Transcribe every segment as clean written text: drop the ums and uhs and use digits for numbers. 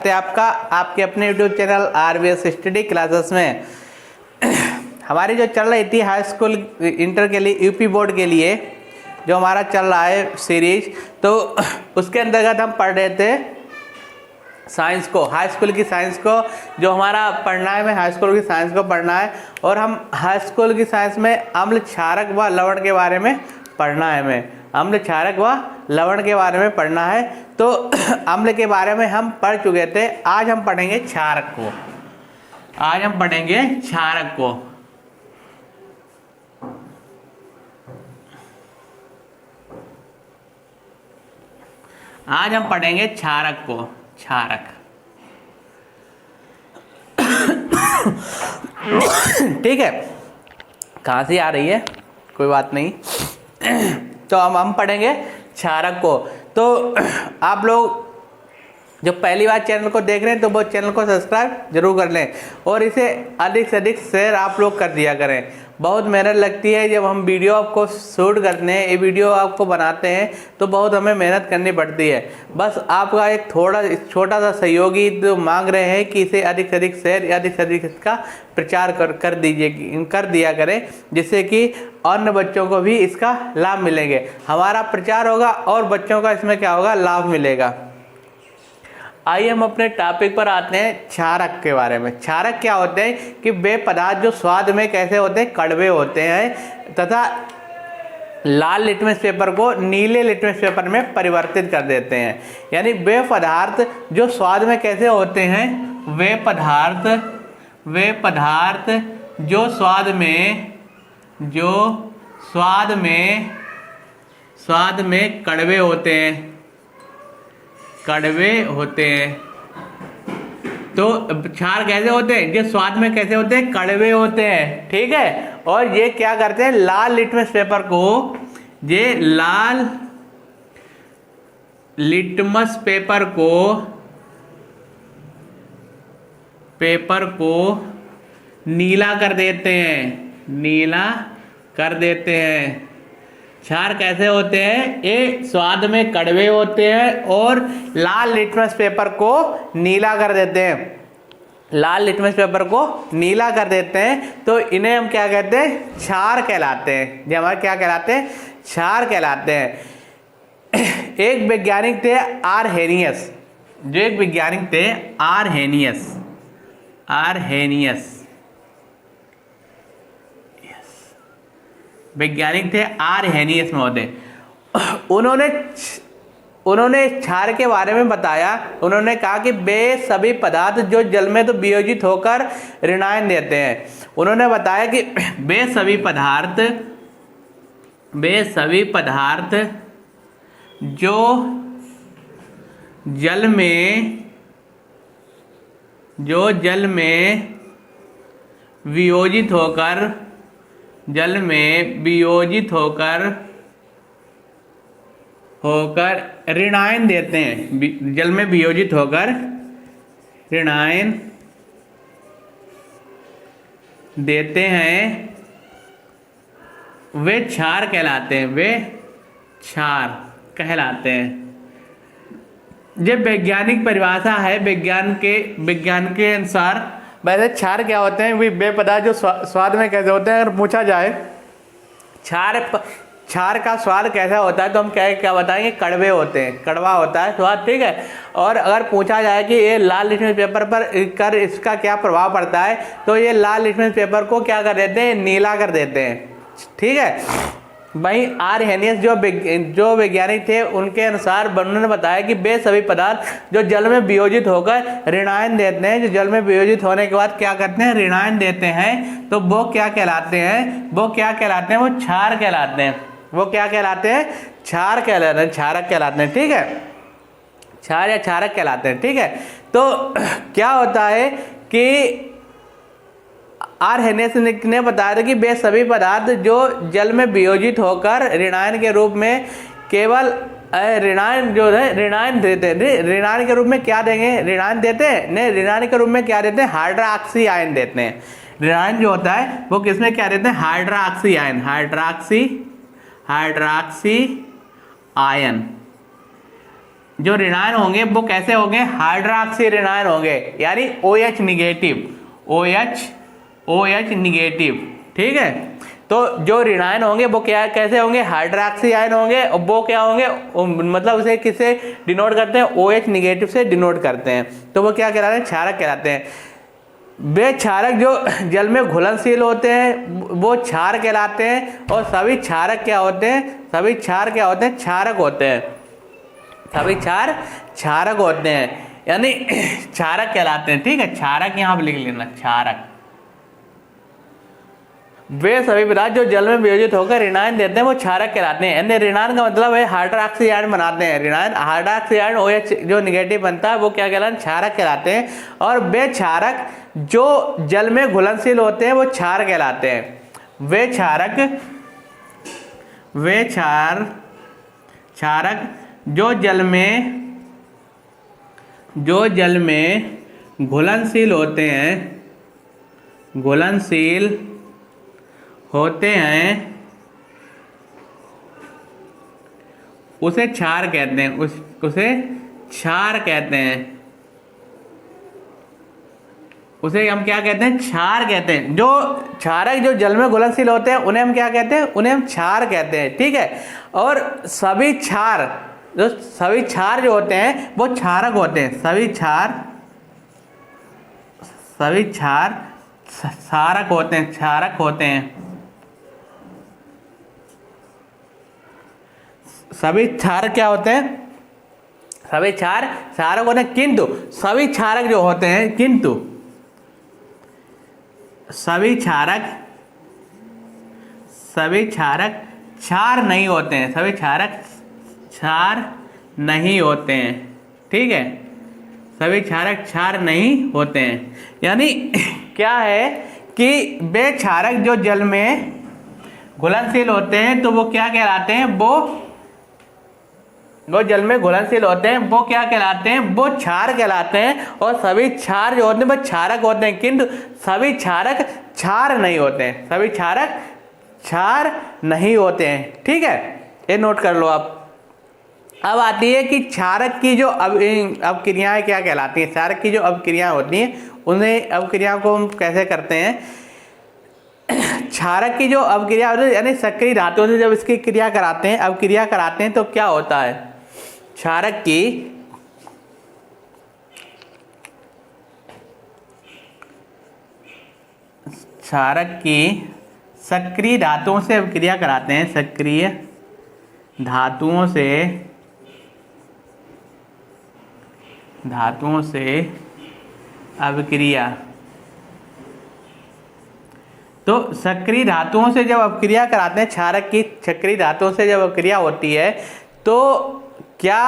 आपका आपके अपने YouTube channel RVS study classes में हमारी जो चल रही थी हाई स्कूल इंटर के लिए यूपी बोर्ड के लिए जो हमारा चल रहा है सीरीज, तो उसके अंतर्गत हम पढ़ रहे थे साइंस को, हाई स्कूल की साइंस को जो हमारा पढ़ना है, हमें हाई स्कूल की साइंस को पढ़ना है। और हम हाई स्कूल की साइंस में अम्ल क्षारक व लवण के बारे में पढ़ना है, हमें अम्ल क्षारक व लवण के बारे में पढ़ना है। तो अम्ल के बारे में हम पढ़ चुके थे, आज हम पढ़ेंगे क्षारक को। आज हम पढ़ेंगे क्षारक को। आज हम पढ़ेंगे क्षारक को। क्षारक ठीक है, कहाँ से आ रही है कोई बात नहीं। तो हम पढ़ेंगे क्षारक को। तो आप लोग जो पहली बार चैनल को देख रहे हैं तो वो चैनल को सब्सक्राइब जरूर कर लें और इसे अधिक से अधिक शेयर आप लोग कर दिया करें। बहुत मेहनत लगती है जब हम वीडियो आपको शूट करते हैं, ये वीडियो आपको बनाते हैं तो बहुत हमें मेहनत करनी पड़ती है। बस आपका एक थोड़ा छोटा सा सहयोगी तो मांग रहे हैं कि इसे अधिक से अधिक शेयर, अधिक से अधिक इसका प्रचार कर दिया करें, जिससे कि अन्य बच्चों को भी इसका लाभ मिलेंगे। हमारा प्रचार होगा और बच्चों का इसमें क्या होगा, लाभ मिलेगा। आइए हम अपने टॉपिक पर आते हैं, क्षारक के बारे में। क्षारक क्या होते हैं कि वे पदार्थ जो स्वाद में कैसे होते हैं, कड़वे होते हैं तथा लाल लिटमस पेपर को नीले लिटमस पेपर में परिवर्तित कर देते हैं। यानी वे पदार्थ जो स्वाद में कैसे होते हैं, वे पदार्थ जो स्वाद में कड़वे होते हैं। तो क्षार कैसे होते हैं, ये स्वाद में कैसे होते हैं, कड़वे होते हैं, ठीक है। और ये क्या करते हैं, लाल लिटमस पेपर को, ये लाल लिटमस पेपर को नीला कर देते हैं। क्षार कैसे होते हैं, ये स्वाद में कड़वे होते हैं और लाल लिटमस पेपर को नीला कर देते हैं। तो इन्हें हम क्या कहते हैं, क्षार कहलाते हैं। ये हमारे क्या कहलाते हैं, क्षार कहलाते हैं। एक वैज्ञानिक थे आरहेनियस, वैज्ञानिक थे आरहेनियस महोदय। उन्होंने क्षार के बारे में बताया। उन्होंने कहा कि वे सभी पदार्थ जो जल में तो वियोजित होकर ऋणायन देते हैं। उन्होंने बताया कि वे सभी पदार्थ जो जल में वियोजित होकर ऋणायन देते हैं, जल में वियोजित होकर ऋणायन देते हैं, वे क्षार कहलाते हैं। ये वैज्ञानिक परिभाषा है। विज्ञान के अनुसार वैसे क्षार क्या होते हैं, वे पदार्थ जो स्वाद में कैसे होते हैं। अगर पूछा जाए क्षार का स्वाद कैसा होता है तो हम क्या बताएंगे, कड़वे होते हैं, कड़वा होता है स्वाद, ठीक है। और अगर पूछा जाए कि ये लाल लिटमस पेपर पर इसका क्या प्रभाव पड़ता है तो ये लाल लिटमस पेपर को क्या कर देते हैं, नीला कर देते हैं, ठीक है। वहीं आरहेनियस जो वैज्ञानिक थे, उनके अनुसार उन्होंने बताया कि वे सभी पदार्थ जो जल में वियोजित होकर ऋणायन देते हैं, जो जल में वियोजित होने के बाद क्या करते हैं, ऋणायन देते हैं, तो वो क्या कहलाते हैं, वो क्षार कहलाते हैं। क्षारक कहलाते हैं, ठीक है। क्षार या क्षारक कहलाते हैं, ठीक है। तो क्या होता है कि आरहेनियस ने बताया था कि वे सभी पदार्थ जो जल में वियोजित होकर ऋणायन के रूप में केवल ऋणायन देते हैं। ऋणायन के रूप में क्या देंगे, ऋणायन देते हैं नहीं, ऋणायन के रूप में क्या देते हैं, हाइड्रोक्सी आयन देते हैं। ऋणायन जो होता है वो किसमें क्या देते हैं, हाइड्रोक्सी आयन। जो ऋणायन होंगे वो कैसे होंगे, हाइड्रोक्सी ऋणायन होंगे, यानी OH निगेटिव, OH निगेटिव। ठीक है, तो जो ऋणायन होंगे वो क्या कैसे होंगे, हाइड्रोक्सी आयन होंगे, और वो क्या होंगे, मतलब उसे किससे डिनोट करते हैं, OH निगेटिव से डिनोट करते हैं। तो वो क्या कहलाते हैं, क्षारक कहलाते हैं। वे क्षारक जो जल में घुलनशील होते हैं वो क्षार कहलाते हैं, और सभी क्षारक क्या होते हैं, सभी क्षार क्या होते हैं, क्षारक होते हैं, सभी क्षार क्षारक होते हैं, यानी क्षारक कहलाते हैं। ठीक है, क्षारक यहाँ पे लिख लेना, क्षारक। वे सभी पदार्थ जो जल में वियोजित होकर ऋणायन देते हैं वो क्षारक कहलाते हैं। यानी ऋणायन का मतलब है हाइड्रोक्सी आयन बनाते हैं, ऋणायन हाइड्रोक्सी आयन OH जो निगेटिव बनता है वो क्या कहलाते हैं, क्षारक कहलाते हैं। और वे क्षारक जो जल में घुलनशील होते हैं वो क्षार कहलाते हैं। वे क्षारक जो जल में घुलनशील होते हैं उसे क्षार कहते हैं, उसे क्षार कहते हैं, उसे हम क्या कहते हैं, क्षार कहते हैं। जो क्षारक जो जल में घुलनशील होते हैं उन्हें हम क्या कहते हैं, उन्हें हम क्षार कहते हैं। ठीक है, और सभी क्षार जो होते हैं वो क्षारक होते हैं, सभी क्षार क्षारक होते हैं, क्षारक होते हैं, सभी क्षारक क्या होते हैं, सभी क्षारक होते हैं। किंतु सभी क्षारक जो होते हैं, किंतु सभी क्षारक क्षार नहीं होते हैं, सभी क्षारक क्षार नहीं होते हैं। ठीक है, सभी क्षारक क्षार नहीं होते हैं। यानी क्या है कि वे क्षारक जो जल में घुलनशील होते हैं तो वो क्या कहलाते हैं, वो जल में घुलनशील होते हैं वो क्या कहलाते हैं, वो क्षार कहलाते हैं। और सभी क्षार जो होते हैं वो क्षारक होते हैं, किंतु सभी क्षारक क्षार नहीं होते हैं, सभी क्षारक क्षार नहीं होते हैं। ठीक है, ये नोट कर लो आप। अब आती है कि क्षारक की जो अवक्रियाएं क्या कहलाती हैं, क्षारक की जो अवक्रियाएं होती हैं उन्हें अवक्रियाओं को हम कैसे करते हैं। क्षारक की जो अवक्रिया होती है, यानी सक्रिय धातुओं से जब इसकी क्रिया कराते हैं, अवक्रिया कराते हैं तो क्या होता है, क्षारक की सक्रिय धातुओं से अवक्रिया कराते हैं, सक्रिय धातुओं से अवक्रिया। तो सक्रिय धातुओं से जब अवक्रिया कराते हैं, क्षारक की सक्रिय धातुओं से जब अवक्रिया होती है तो क्या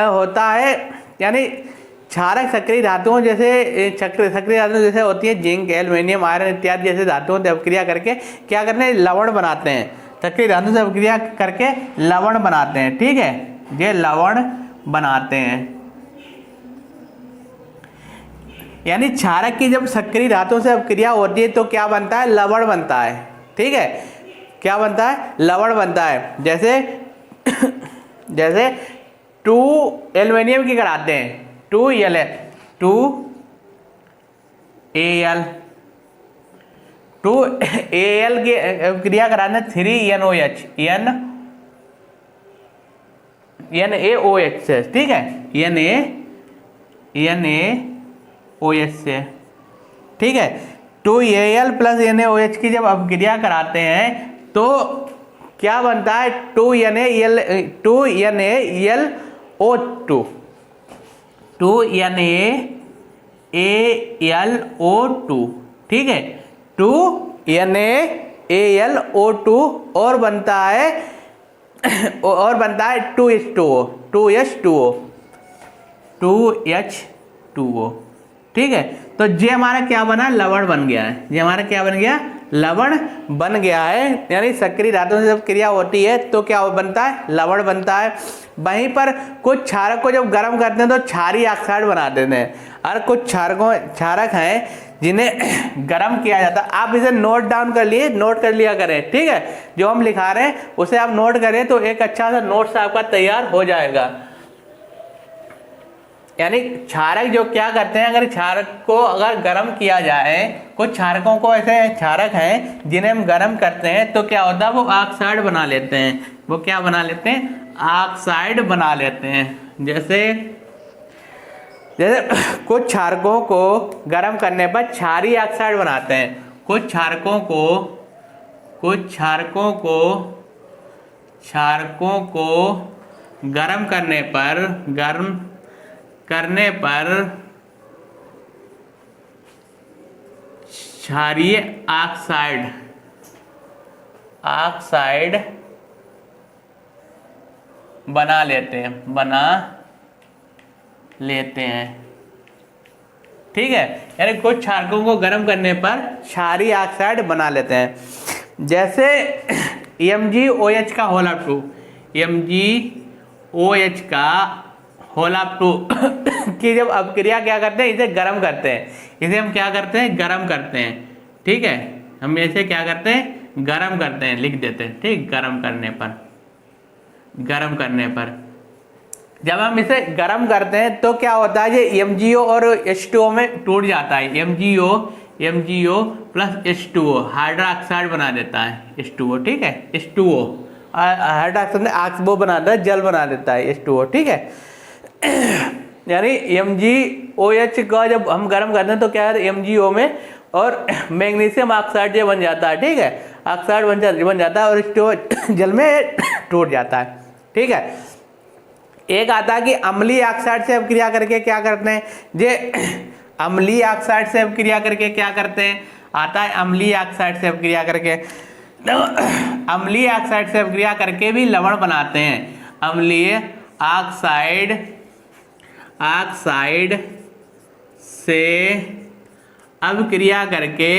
होता है, यानी क्षारक सक्रिय धातुओं जैसे सक्रिय धातुओं जैसे होती है जिंक, एल्युमिनियम, आयरन इत्यादि जैसे धातुओं से अवक्रिया करके क्या करते हैं, लवण बनाते हैं। सक्रिय धातु से अवक्रिया करके लवण बनाते हैं। ठीक है, ये लवण बनाते हैं। यानी क्षारक की जब सक्रिय धातुओं से अवक्रिया होती है तो क्या बनता है, लवण बनता है। ठीक है, क्या बनता है, लवण बनता है। जैसे 2 एल्युमिनियम की कराते हैं, 2Al की अवक्रिया कराते हैं 3NOH NaOH से। ठीक है, NaOH से। ठीक है, 2Al प्लस NaOH की जब अवक्रिया कराते हैं तो क्या बनता है, 2NaAlO2। ठीक है, 2NaAlO2 और बनता है 2H2O। ठीक है, तो ये हमारा क्या बना, लवण बन गया है। ये हमारा क्या बन गया, लवण बन गया है। यानी सक्रिय धातुओं से जब क्रिया होती है तो क्या बनता है, लवण बनता है। वहीं पर कुछ क्षारक को जब गर्म करते हैं तो क्षारीय ऑक्साइड बना देते हैं। और कुछ क्षारक हैं जिन्हें गर्म किया जाता है। आप इसे नोट कर लिया करें। ठीक है, जो हम लिखा रहे हैं उसे आप नोट करें तो एक अच्छा सा नोट्स आपका तैयार हो जाएगा। यानी क्षारक जो क्या करते हैं, अगर क्षारक को अगर गर्म किया जाए, कुछ क्षारकों को ऐसे क्षारक हैं जिन्हें हम गर्म करते हैं तो क्या होता है, वो ऑक्साइड बना लेते हैं। वो क्या बना लेते हैं, ऑक्साइड बना लेते हैं। जैसे कुछ क्षारकों को गर्म करने पर क्षारीय ऑक्साइड बनाते हैं। कुछ क्षारकों को गर्म करने पर क्षारीय ऑक्साइड बना लेते हैं। ठीक है, यानी कुछ क्षारकों को गर्म करने पर क्षारीय ऑक्साइड बना लेते हैं। जैसे MgOH का होल ऑफ 2, MgOH का होल ऑफ 2 की जब अपक्रिया क्या करते हैं, इसे गर्म करते हैं। इसे हम क्या करते हैं, गर्म करते हैं। ठीक है, हम इसे क्या करते हैं, गर्म करते हैं, लिख देते हैं। ठीक, गर्म करने पर जब हम इसे गर्म करते हैं तो क्या होता है, ये MgO और H2O में टूट जाता है। MgO प्लस H2O हाइड्रोक्साइड बना देता है, H2O। ठीक है, H2O हाइड्रोक्साइड ऑक्सो बनाता है, जल बना देता है, H2O। ठीक है, यानी MgOH का जब हम गर्म करते हैं तो क्या है, MgO में और मैग्नीशियम ऑक्साइड ये बन जाता है। ठीक है, ऑक्साइड बन जाता है और H2O जल में टूट जाता है। ठीक है, एक आता है कि अम्लीय ऑक्साइड से अपक्रिया करके क्या करते हैं, अम्लीय ऑक्साइड से अपक्रिया करके क्या करते हैं, आता है अम्लीय ऑक्साइड से अपक्रिया करके। अम्लीय ऑक्साइड से अपक्रिया करके भी लवण बनाते हैं। अम्लीय ऑक्साइड से अपक्रिया करके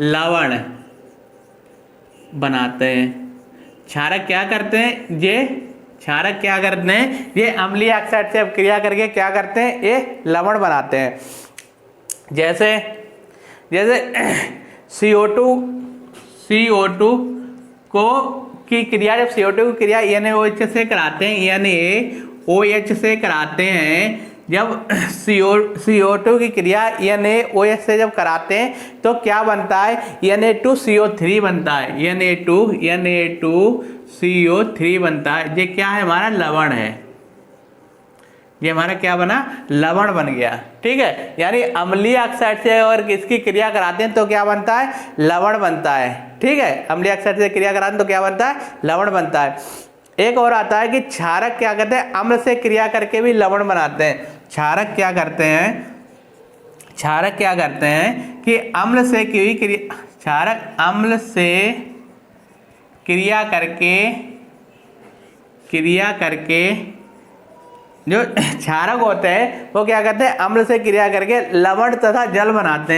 लवण बनाते हैं। क्षारक क्या करते हैं, ये अम्लीय ऑक्साइड से अपक्रिया करके क्या करते हैं, ये लवण बनाते हैं। जैसे CO2 की क्रिया, जब CO2 की क्रिया NaOH से कराते हैं, NaOH से कराते हैं, जब CO2 की क्रिया NaOH से जब कराते हैं तो क्या बनता है, Na2CO3 बनता है। Na2CO3 बनता है। ये क्या है, हमारा लवण है। ये हमारा क्या बना, लवण बन गया। ठीक है, यानी अम्लीय ऑक्साइड से और इसकी क्रिया कराते हैं तो क्या बनता है, लवण बनता है। ठीक है, अम्लीय ऑक्साइड से क्रिया कराते हैं तो क्या बनता है, लवण बनता है। एक और आता है कि क्षारक क्या करते हैं, अम्ल से क्रिया करके भी लवण बनाते हैं। क्षारक क्या करते हैं कि अम्ल से क्रिया करके जो क्षारक होते हैं वो क्या करते हैं, अम्ल से क्रिया करके लवण तथा जल बनाते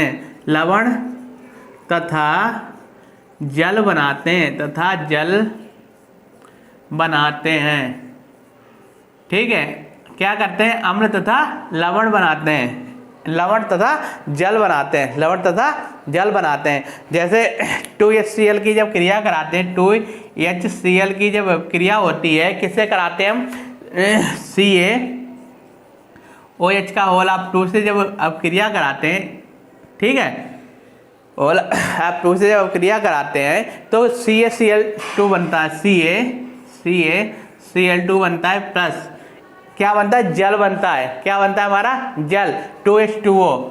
हैं। ठीक है, क्या करते हैं, अम्ल तथा लवण बनाते हैं, लवण तथा जल बनाते हैं। जैसे 2HCl की जब क्रिया कराते हैं, 2HCl की जब क्रिया होती है, किससे कराते हैं हम, CaOH का होल ऑफ 2 से जब अपक्रिया कराते हैं। ठीक है, होल ऑफ 2 से जब अपक्रिया कराते हैं तो CaCl2 बनता है, CaCl2 बनता है, प्लस क्या बनता है, जल बनता है। क्या बनता है हमारा, जल, 2H2O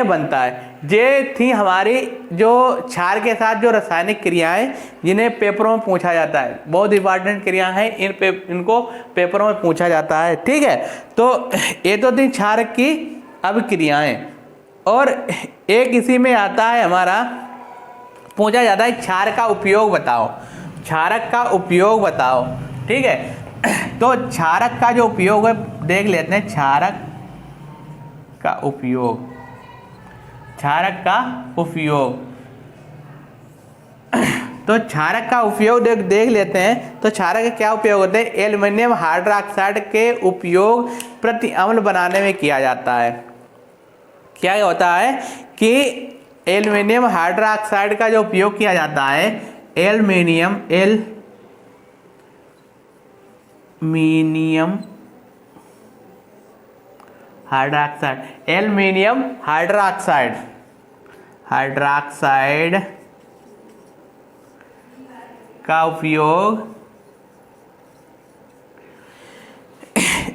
बनता है। ये थी हमारी जो क्षार के साथ जो रासायनिक क्रियाएं जिन्हें पेपरों में पूछा जाता है। बहुत इंपॉर्टेंट क्रिया है, इनको पेपरों में पूछा जाता है। ठीक है, तो ये तो थी क्षार की अभिक्रियाएं। और एक इसी में आता है हमारा, पूछा जाता है क्षार का उपयोग बताओ, क्षारक का उपयोग बताओ। ठीक है, तो क्षारक का जो उपयोग है देख लेते हैं। क्षारक का उपयोग तो क्षारक का उपयोग देख लेते हैं। तो क्षारक के क्या उपयोग होते हैं, एल्युमिनियम हाइड्रोक्साइड के उपयोग प्रति अम्ल बनाने में किया जाता है। क्या होता है कि एल्युमिनियम हाइड्रोक्साइड का जो उपयोग किया जाता है, एल्युमिनियम हाइड्रोक्साइड का उपयोग,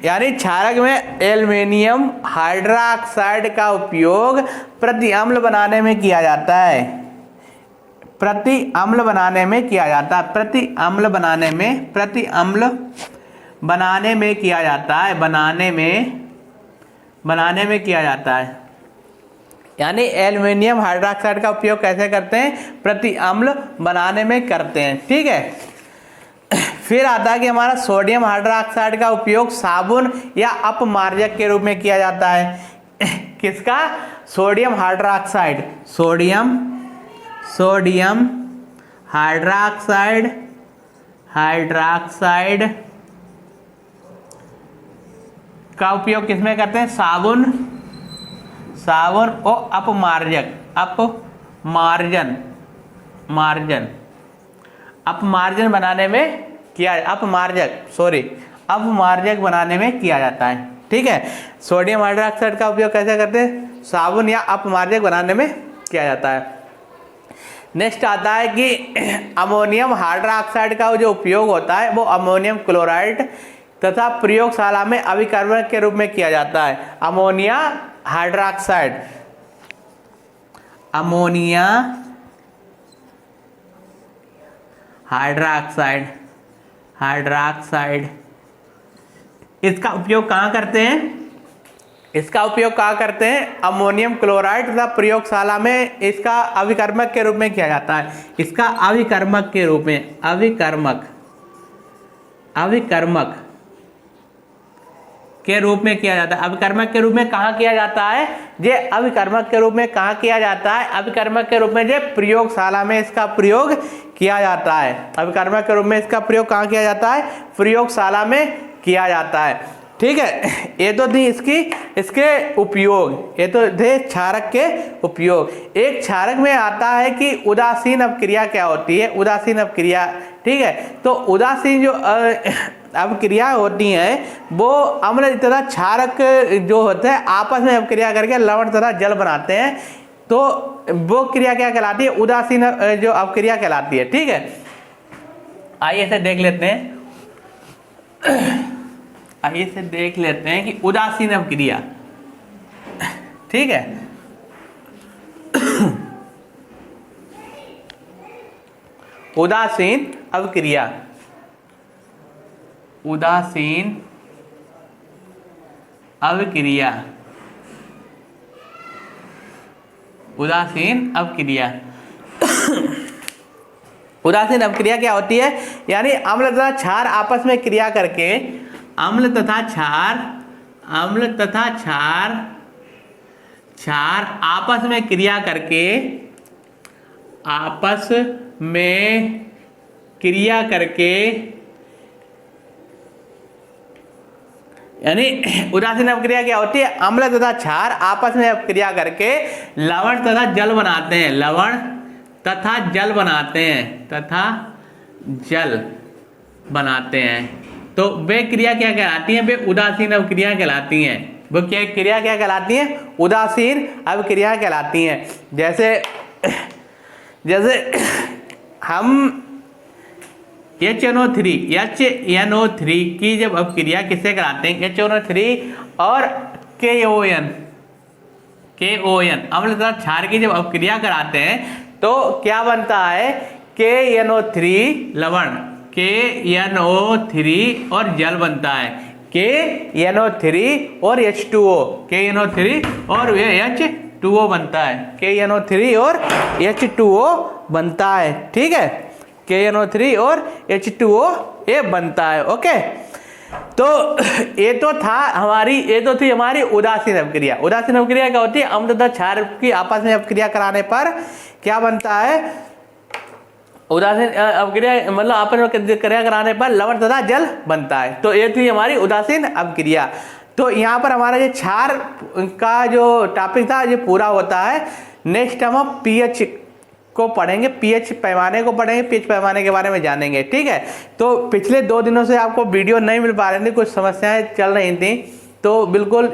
यानी क्षारक में एल्युमिनियम हाइड्रोक्साइड का उपयोग प्रति अम्ल बनाने में किया जाता है, प्रति अम्ल बनाने में किया जाता है, प्रति अम्ल बनाने में किया जाता है, बनाने में किया जाता है। यानी एल्युमिनियम हाइड्रोक्साइड का उपयोग कैसे करते हैं? प्रति अम्ल बनाने में करते हैं। ठीक है, फिर आता है कि हमारा सोडियम हाइड्रोक्साइड का उपयोग साबुन या अपमार्जक के रूप में किया जाता है। किसका? सोडियम हाइड्रोक्साइड, सोडियम हाइड्रोक्साइड का उपयोग किसमें करते हैं? साबुन और अपमार्जन बनाने में अपमार्जक बनाने में किया जाता है। ठीक है, सोडियम हाइड्रोक्साइड का उपयोग कैसे करते हैं? साबुन या अपमार्जक बनाने में किया जाता है। नेक्स्ट आता है कि अमोनियम हाइड्रोक्साइड का जो उपयोग होता है वो अमोनियम क्लोराइड तथा प्रयोगशाला में अभिकर्मक के रूप में किया जाता है। अमोनिया हाइड्रोक्साइड इसका उपयोग कहाँ करते हैं? अमोनियम क्लोराइड तथा प्रयोगशाला में इसका अभिकर्मक के रूप में किया जाता है। इसका अभिकर्मक के रूप में किया जाता है। अभिकर्मक के रूप में कहाँ किया जाता है? अभिकर्मक के रूप में कहाँ किया जाता है? अभिकर्मक के रूप में प्रयोगशाला में इसका प्रयोग किया जाता है। अभिकर्मक के रूप में इसका प्रयोग कहाँ किया जाता है? प्रयोगशाला में किया जाता है। ठीक है, ये तो थी इसके उपयोग, ये तो थे क्षारक के उपयोग। एक क्षारक में आता है कि उदासीन अपक्रिया क्या होती है? उदासीन अपक्रिया। ठीक है, तो उदासीन जो अपक्रिया होती हैं वो अम्ल तथा क्षारक जो होते हैं आपस में अपक्रिया करके लवण तथा जल बनाते हैं, तो वो क्रिया क्या कहलाती है? उदासीन जो अपक्रिया कहलाती है। ठीक है, आइए इसे देख लेते हैं कि उदासीन अपक्रिया। ठीक है, उदासीन अपक्रिया उदासीन अपक्रिया क्या होती है? यानी अम्ल तथा क्षार आपस में क्रिया करके अम्ल तथा क्षार आपस में क्रिया करके यानी उदासीन अपक्रिया क्या होती है? अम्ल तथा क्षार आपस में अपक्रिया करके लवण तथा जल बनाते हैं। तो वे क्रिया क्या कहलाती हैं? वे उदासीन अपक्रिया कहलाती हैं। वो क्या क्रिया क्या कहलाती हैं? उदासीन अपक्रिया कहलाती हैं। जैसे हम HNO3 की जब अपक्रिया किससे कराते हैं? HNO3 और KON अम्ल तथा क्षार की जब अपक्रिया कराते हैं तो क्या बनता है? KNO3 लवण, KNO3 और जल बनता है। KNO3 और H2O, KNO3 और H2O बनता है। KNO3 और H2O बनता है। ठीक है, KNO3 और H2O ये बनता है। ओके, तो ये तो थी हमारी उदासीन अपक्रिया। उदासीन अपक्रिया क्या होती है? अम्ल तथा क्षार की आपस में अपक्रिया कराने पर क्या बनता है? उदासीन अपक्रिया मतलब आपस में क्रिया कराने पर लवण तथा जल बनता है। तो ये थी हमारी उदासीन अपक्रिया। तो यहाँ पर हमारा जो क्षार का जो टॉपिक था ये पूरा होता है। नेक्स्ट हम पीएच को पढ़ेंगे, पीएच पैमाने को पढ़ेंगे, पीएच पैमाने के बारे में जानेंगे। ठीक है, तो पिछले 2 दिनों से आपको वीडियो नहीं मिल पा रही थी, कुछ समस्याएं चल रही थी, तो बिल्कुल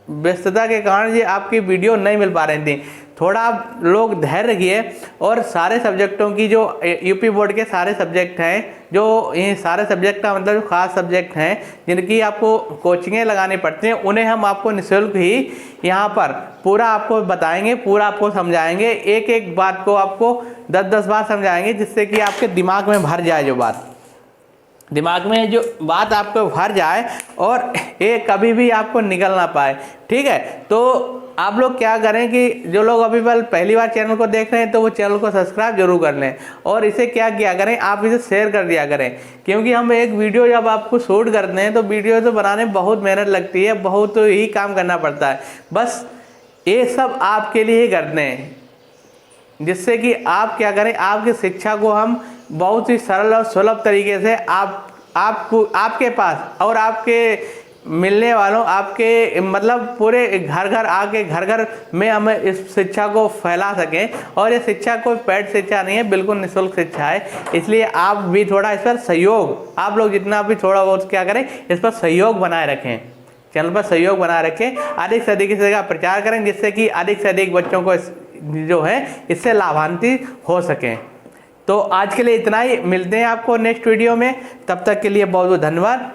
व्यस्तता के कारण ये आपकी वीडियो नहीं मिल पा रही थी। थोड़ा आप लोग धैर्य रखिए और सारे सब्जेक्टों की जो यूपी बोर्ड के सारे सब्जेक्ट हैं, जो ये सारे सब्जेक्ट का मतलब खास सब्जेक्ट हैं जिनकी आपको कोचिंगें लगानी पड़ती हैं, उन्हें हम आपको निःशुल्क ही यहाँ पर पूरा आपको बताएंगे, पूरा आपको समझाएंगे, एक एक बात को आपको 10-10 बार समझाएंगे, जिससे कि आपके दिमाग में भर जाए, जो बात दिमाग में जो बात आपको भर जाए और ये कभी भी आपको निकल ना पाए। ठीक है, तो आप लोग क्या करें कि जो लोग अभी पहली बार चैनल को देख रहे हैं तो वो चैनल को सब्सक्राइब जरूर कर लें, और इसे क्या किया करें, आप इसे शेयर कर दिया करें, क्योंकि हम एक वीडियो जब आपको शूट करते हैं तो वीडियो तो बनाने में बहुत मेहनत लगती है, बहुत ही काम करना पड़ता है। बस ये सब आपके लिए ही करते हैं, जिससे कि आप क्या करें, आपकी शिक्षा को हम बहुत ही सरल और सुलभ तरीके से आपके पास और आपके मिलने वालों, आपके मतलब पूरे घर घर आके घर घर में हम इस शिक्षा को फैला सकें। और ये शिक्षा कोई पेड शिक्षा नहीं है, बिल्कुल निःशुल्क शिक्षा है, इसलिए आप भी थोड़ा इस पर सहयोग, आप लोग जितना भी थोड़ा बहुत क्या करें, इस पर सहयोग बनाए रखें, चैनल पर सहयोग बनाए रखें, अधिक से अधिक इसका प्रचार करें, जिससे कि अधिक से अधिक बच्चों को जो है इससे लाभान्वित हो सकें। तो आज के लिए इतना ही, मिलते हैं आपको नेक्स्ट वीडियो में, तब तक के लिए बहुत बहुत धन्यवाद।